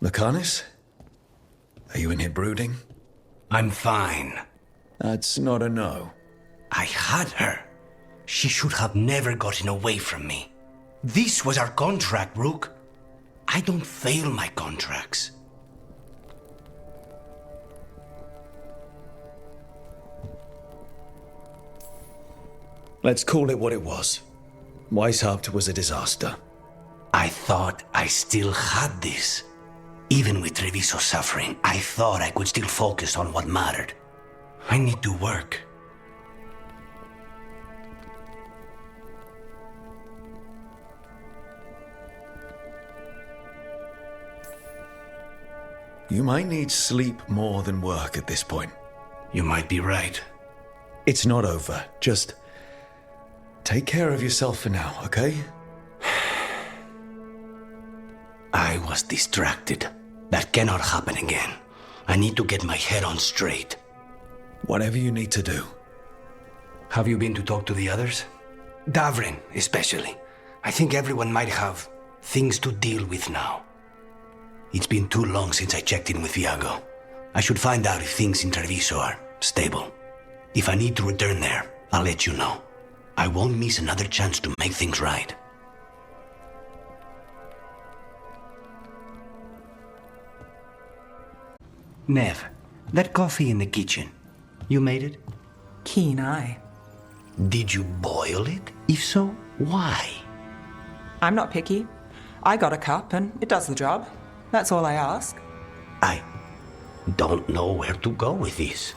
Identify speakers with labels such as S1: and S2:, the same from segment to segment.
S1: Lucanis? Are you in here brooding?
S2: I'm fine.
S1: That's not a no.
S2: I had her. She should have never gotten away from me. This was our contract, Rook. I don't fail my contracts.
S1: Let's call it what it was. Weishaupt was a disaster.
S2: I thought I still had this. Even with Treviso suffering, I thought I could still focus on what mattered. I need to work.
S1: You might need sleep more than work at this point.
S2: You might be right.
S1: It's not over. Just take care of yourself for now, okay?
S2: I was distracted. That cannot happen again. I need to get my head on straight.
S1: Whatever you need to do.
S2: Have you been to talk to the others? Davrin, especially. I think everyone might have things to deal with now. It's been too long since I checked in with Viago. I should find out if things in Treviso are stable. If I need to return there, I'll let you know. I won't miss another chance to make things right. Nev, that coffee in the kitchen, you made it?
S3: Keen eye.
S2: Did you boil it? If so, why?
S3: I'm not picky. I got a cup and it does the job. That's all I ask.
S2: I don't know where to go with this.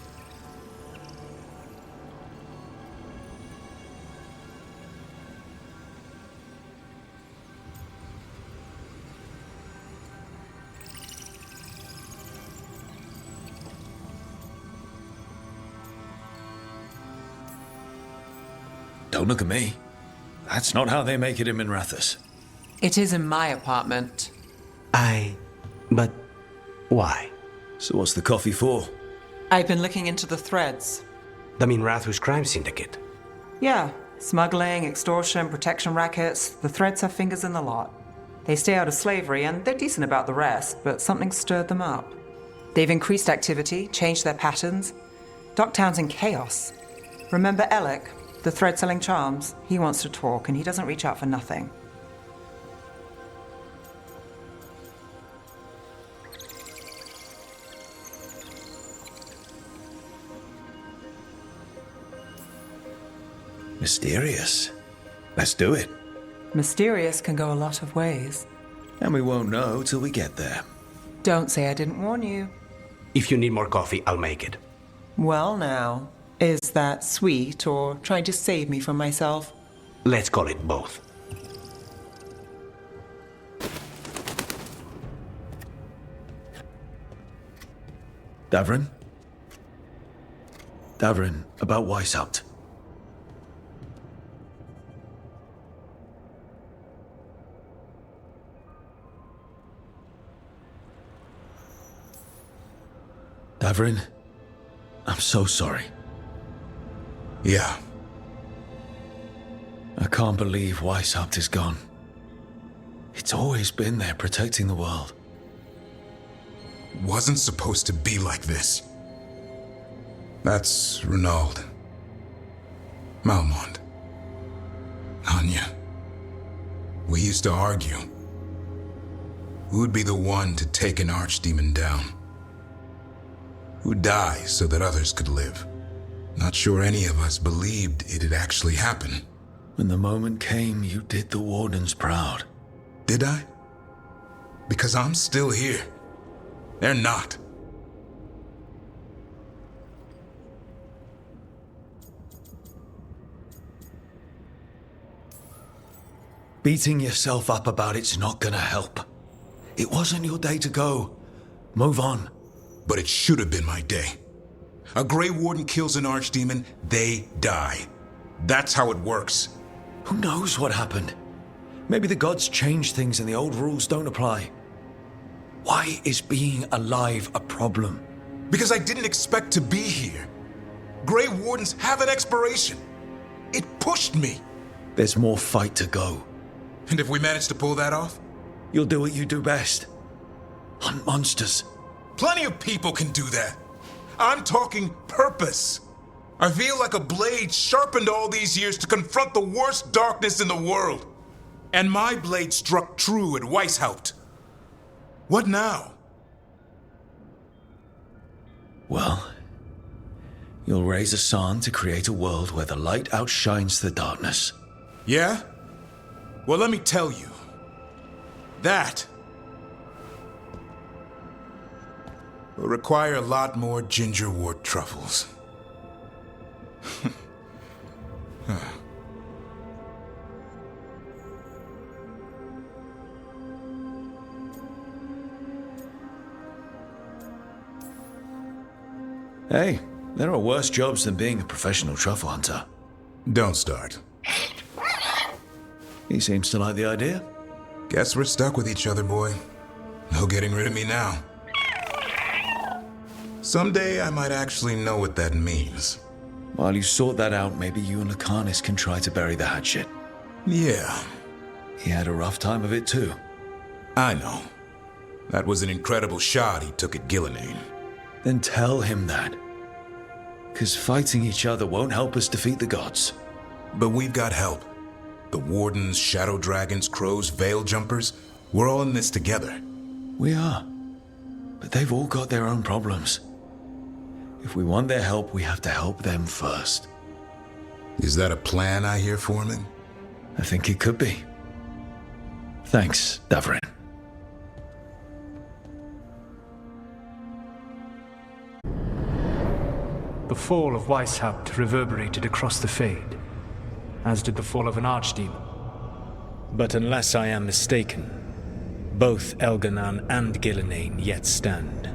S1: Don't look at me. That's not how they make it in Minrathous.
S3: It is in my apartment.
S2: But why?
S1: So what's the coffee for?
S3: I've been looking into the threads.
S2: The Minrathous crime syndicate.
S3: Yeah, smuggling, extortion, protection rackets. The threads have fingers in the lot. They stay out of slavery and they're decent about the rest, but something stirred them up. They've increased activity, changed their patterns. Docktown's in chaos. Remember Alec, the thread selling charms? He wants to talk and he doesn't reach out for nothing.
S1: Mysterious. Let's do it.
S3: Mysterious can go a lot of ways.
S1: And we won't know till we get there.
S3: Don't say I didn't warn you.
S2: If you need more coffee, I'll make it.
S3: Well now, is that sweet or trying to save me from myself?
S2: Let's call it both.
S1: Davrin? Davrin, about Weishaupt. Davrin, I'm so sorry.
S4: Yeah.
S1: I can't believe Weishaupt is gone. It's always been there protecting the world.
S4: Wasn't supposed to be like this. That's Renaud. Malmont. Anya. We used to argue. Who'd be the one to take an archdemon down? Who'd die so that others could live? Not sure any of us believed it'd actually happen.
S1: When the moment came, you did the Wardens proud.
S4: Did I? Because I'm still here. They're not.
S1: Beating yourself up about it's not gonna help. It wasn't your day to go. Move on.
S4: But it should have been my day. A Grey Warden kills an archdemon, they die. That's how it works.
S1: Who knows what happened? Maybe the gods changed things and the old rules don't apply. Why is being alive a problem?
S4: Because I didn't expect to be here. Grey Wardens have an expiration. It pushed me.
S1: There's more fight to go.
S4: And if we manage to pull that off?
S1: You'll do what you do best. Hunt monsters.
S4: Plenty of people can do that. I'm talking purpose. I feel like a blade sharpened all these years to confront the worst darkness in the world. And my blade struck true at Weishaupt. What now?
S1: Well, you'll raise a San to create a world where the light outshines the darkness.
S4: Yeah? Well, let me tell you. That will require a lot more gingerwort truffles.
S1: Hey, there are worse jobs than being a professional truffle hunter.
S4: Don't start.
S1: He seems to like the idea.
S4: Guess we're stuck with each other, boy. No getting rid of me now. Someday I might actually know what that means.
S1: While you sort that out, maybe you and Lucanis can try to bury the hatchet.
S4: Yeah,
S1: He had a rough time of it too.
S4: I know. That was an incredible shot he took at Gillenane.
S1: Then tell him that. 'Cause fighting each other won't help us defeat the gods.
S4: But we've got help. The Wardens, Shadow Dragons, Crows, Veil Jumpers, we're all in this together.
S1: We are. But they've all got their own problems. If we want their help, we have to help them first.
S4: Is that a plan I hear, Foreman?
S1: I think it could be. Thanks, Davrin.
S5: The fall of Weishaupt reverberated across the Fade, as did the fall of an archdemon. But unless I am mistaken, both Elganan and Gillenane yet stand.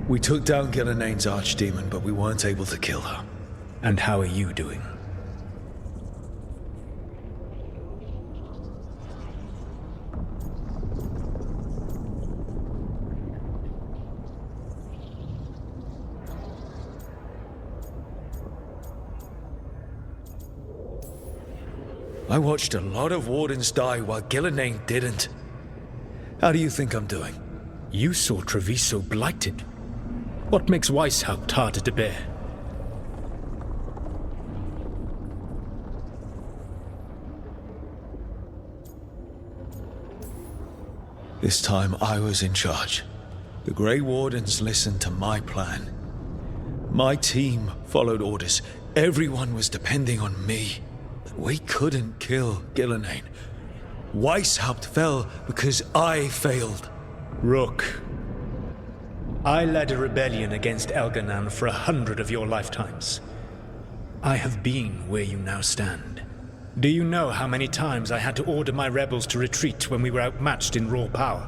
S1: We took down Gillenane's archdemon, but we weren't able to kill her.
S5: And how are you doing?
S1: I watched a lot of Wardens die while Gillenane didn't. How do you think I'm doing?
S5: You saw Treviso blighted. What makes Weishaupt harder to bear?
S1: This time I was in charge. The Grey Wardens listened to my plan. My team followed orders. Everyone was depending on me. But we couldn't kill Gillenane. Weishaupt fell because I failed.
S5: Rook, I led a rebellion against Elganan for 100 of your lifetimes. I have been where you now stand. Do you know how many times I had to order my rebels to retreat when we were outmatched in raw power?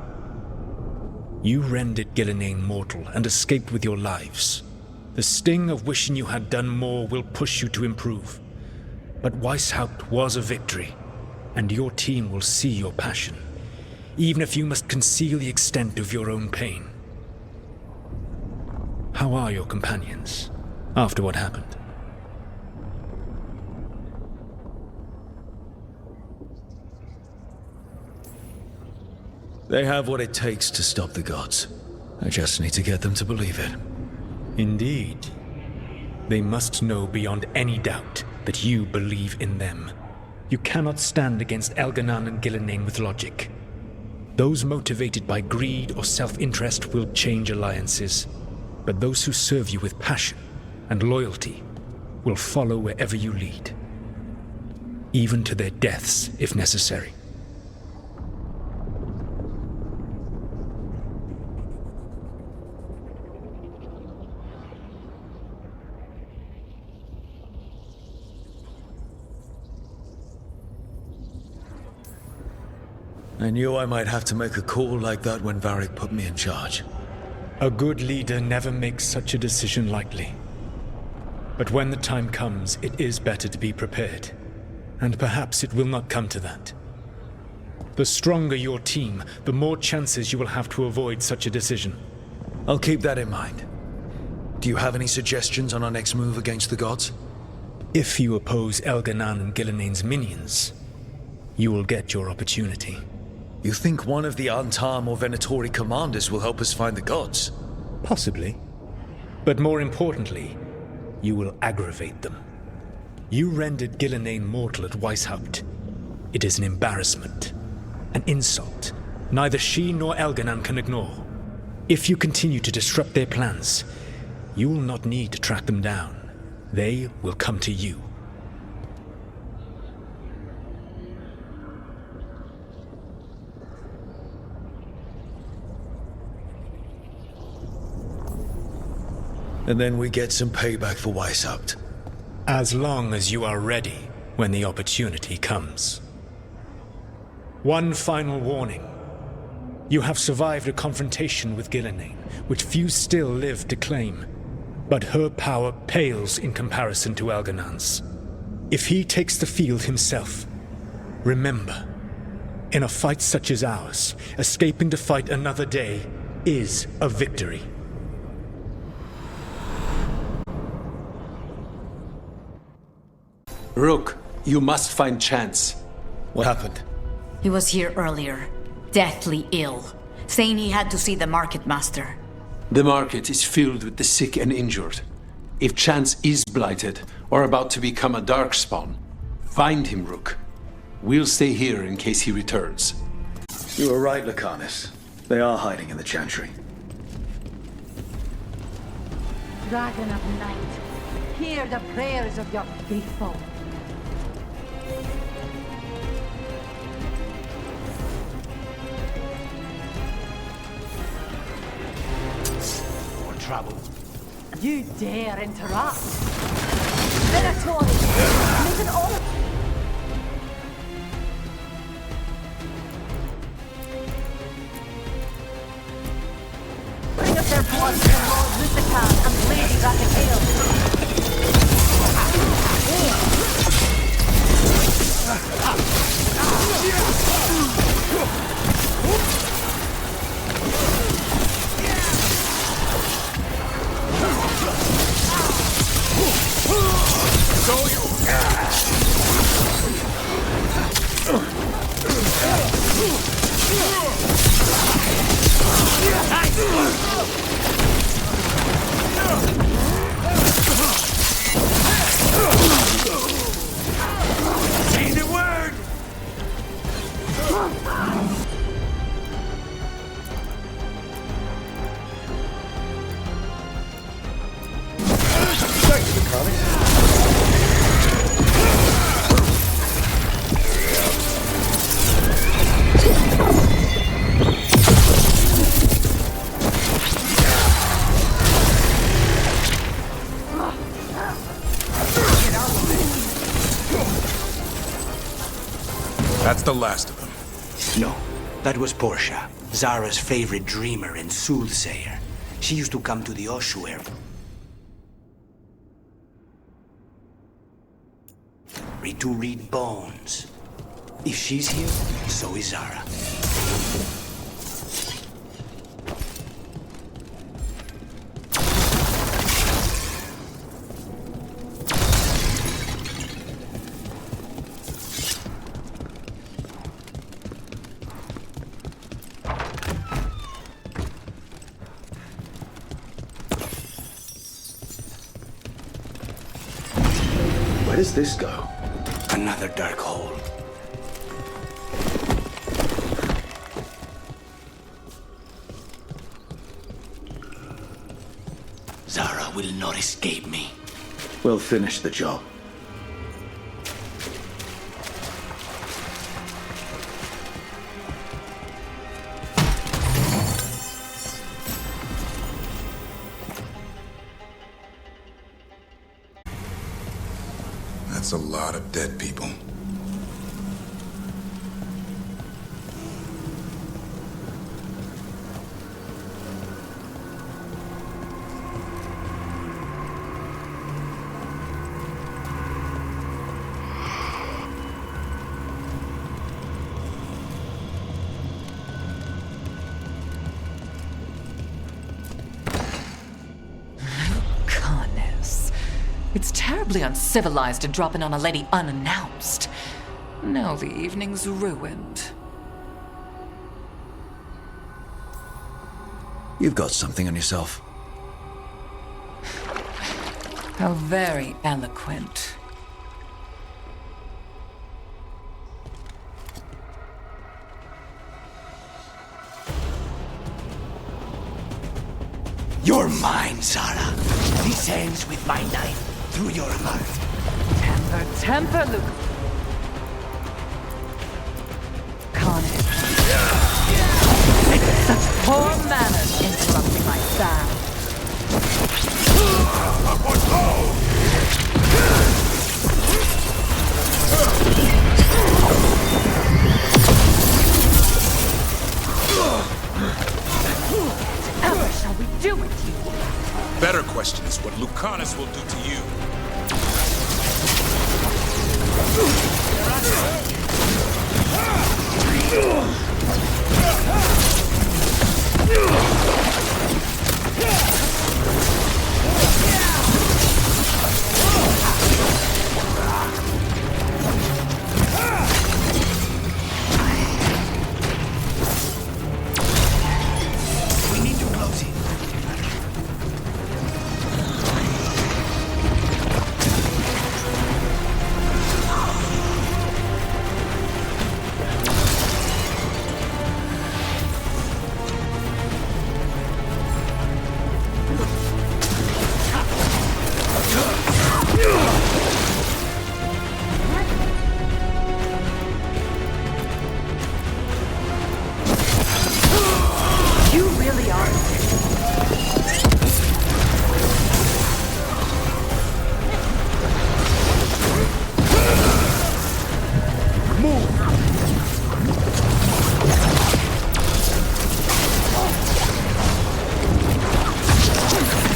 S5: You rendered Gillenane mortal and escaped with your lives. The sting of wishing you had done more will push you to improve. But Weishaupt was a victory, and your team will see your passion, even if you must conceal the extent of your own pain. How are your companions, after what happened?
S1: They have what it takes to stop the gods. I just need to get them to believe it.
S5: Indeed. They must know beyond any doubt that you believe in them. You cannot stand against Elganan and Gillenane with logic. Those motivated by greed or self-interest will change alliances, but those who serve you with passion and loyalty will follow wherever you lead, even to their deaths if necessary.
S1: I knew I might have to make a call like that when Varric put me in charge.
S5: A good leader never makes such a decision lightly. But when the time comes, it is better to be prepared. And perhaps it will not come to that. The stronger your team, the more chances you will have to avoid such a decision.
S1: I'll keep that in mind. Do you have any suggestions on our next move against the gods?
S5: If you oppose Elganan and Gillenane's minions, you will get your opportunity.
S1: You think one of the Antam or Venatori commanders will help us find the gods?
S5: Possibly. But more importantly, you will aggravate them. You rendered Gillenane mortal at Weishaupt. It is an embarrassment, an insult neither she nor Elganan can ignore. If you continue to disrupt their plans, you will not need to track them down. They will come to you.
S1: And then we get some payback for Weishaupt.
S5: As long as you are ready when the opportunity comes. One final warning. You have survived a confrontation with Gillenane, which few still live to claim. But her power pales in comparison to Elganan's. If he takes the field himself, remember, in a fight such as ours, escaping to fight another day is a victory.
S6: Rook, you must find Chance.
S1: What happened?
S7: He was here earlier, deathly ill, saying he had to see the market master.
S6: The market is filled with the sick and injured. If Chance is blighted or about to become a darkspawn, find him, Rook. We'll stay here in case he returns.
S1: You were right, Lucanis. They are hiding in the Chantry.
S8: Dragon of Night, hear the prayers of your faithful.
S2: More trouble.
S8: You dare interrupt? Venatori, make an all. Bring us their blood to Lord Lucanis and Lady Raphael.
S2: Say the word!
S4: That's the last of them.
S2: No, that was Portia, Zara's favorite dreamer and soothsayer. She used to come to the ossuary. To read bones. If she's here, so is Zara.
S1: Where does this go?
S2: Another dark hole. Zara will not escape me.
S1: We'll finish the job.
S4: That's a lot of dead people.
S9: It's terribly uncivilized to drop in on a lady unannounced. Now the evening's ruined.
S1: You've got something on yourself.
S9: How very eloquent.
S2: You're mine, Sarah. This ends with my knife through your heart.
S9: Temper, Luke. Carnage. Such poor manners interrupting my fast. Whatever shall we do with you?
S4: Better question is what Lucanis will do to you.
S2: We need to close it.
S9: You really are.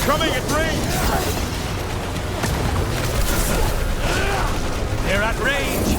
S4: Coming at range!
S2: They're at range.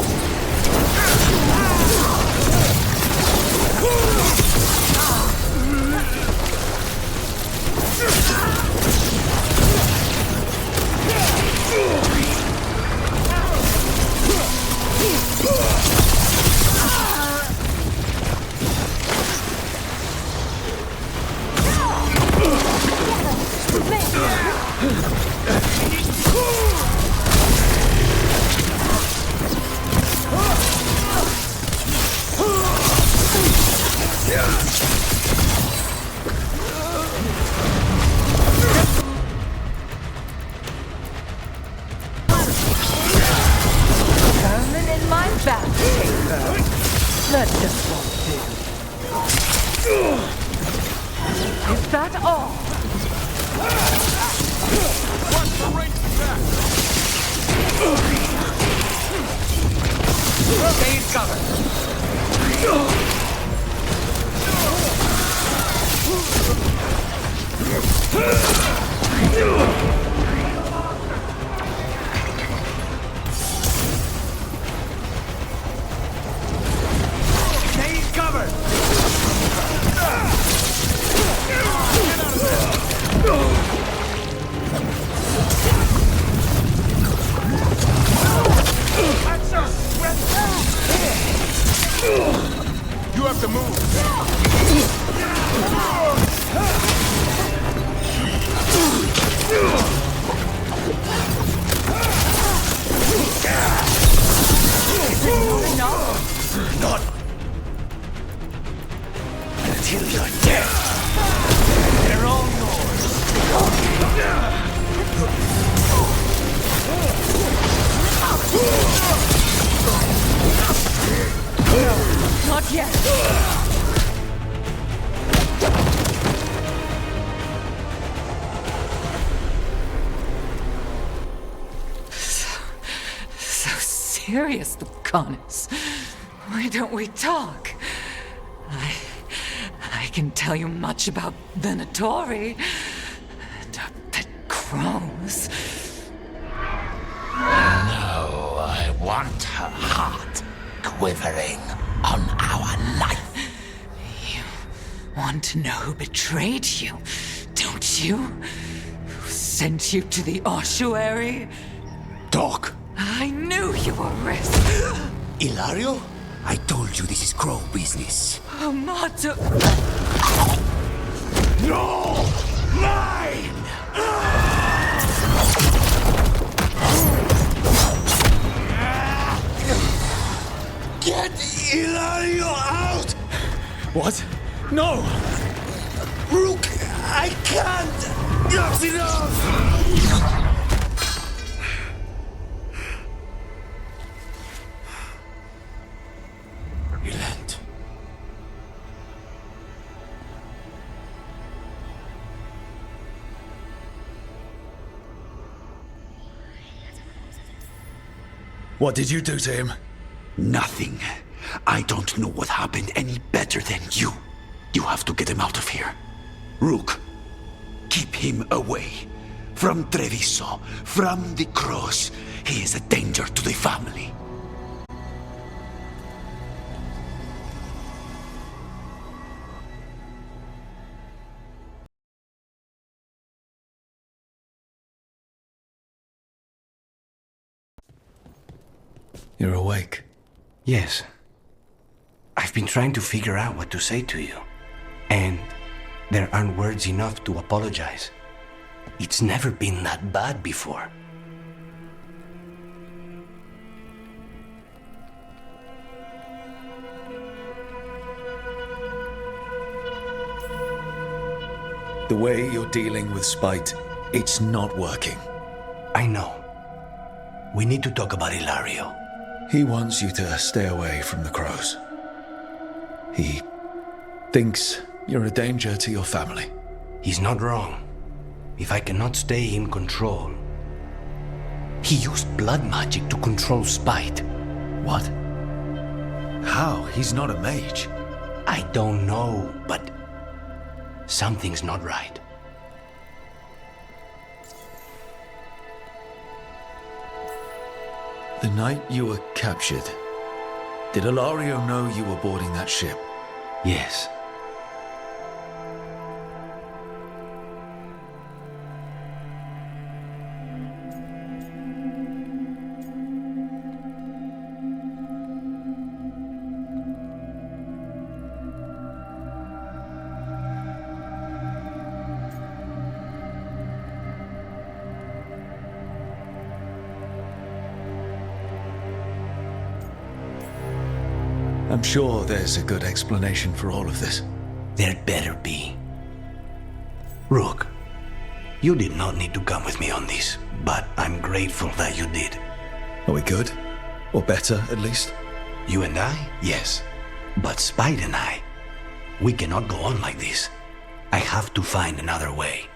S9: Vermin in my back chamber. Let this one do. Is that all?
S4: Watch the range attack!
S2: Stay in cover. Stay in cover.
S4: You have to move!
S2: Not until you're dead. They're all yours.
S9: Not yet. So serious, Lucanis. Why don't we talk? I can tell you much about Venatori and our pet crows.
S2: No, I want her heart quivering on our knife.
S9: You want to know who betrayed you, don't you? Who sent you to the ossuary?
S2: Talk.
S9: I knew you were risk.
S2: Ilario? I told you this is crow business.
S9: Amato.
S2: No!
S1: What? No!
S2: Rook, I can't! That's enough!
S6: Relent.
S1: What did you do to him?
S10: Nothing. I don't know what happened any better than you. You have to get him out of here. Rook, keep him away. From Treviso, from the cross. He is a danger to the family.
S1: You're awake.
S2: Yes. I've been trying to figure out what to say to you. And there aren't words enough to apologize. It's never been that bad before.
S1: The way you're dealing with spite, it's not working.
S2: I know. We need to talk about Ilario.
S1: He wants you to stay away from the crows. He thinks you're a danger to your family.
S2: He's not wrong. If I cannot stay in control... He used blood magic to control spite.
S1: What? How? He's not a mage.
S2: I don't know, but... something's not right.
S1: The night you were captured, did Ilario know you were boarding that ship?
S2: Yes.
S1: I'm sure there's a good explanation for all of this.
S2: There better be. Rook, you did not need to come with me on this, but I'm grateful that you did.
S1: Are we good? Or better, at least?
S2: You and I? Yes. But Spite and I, we cannot go on like this. I have to find another way.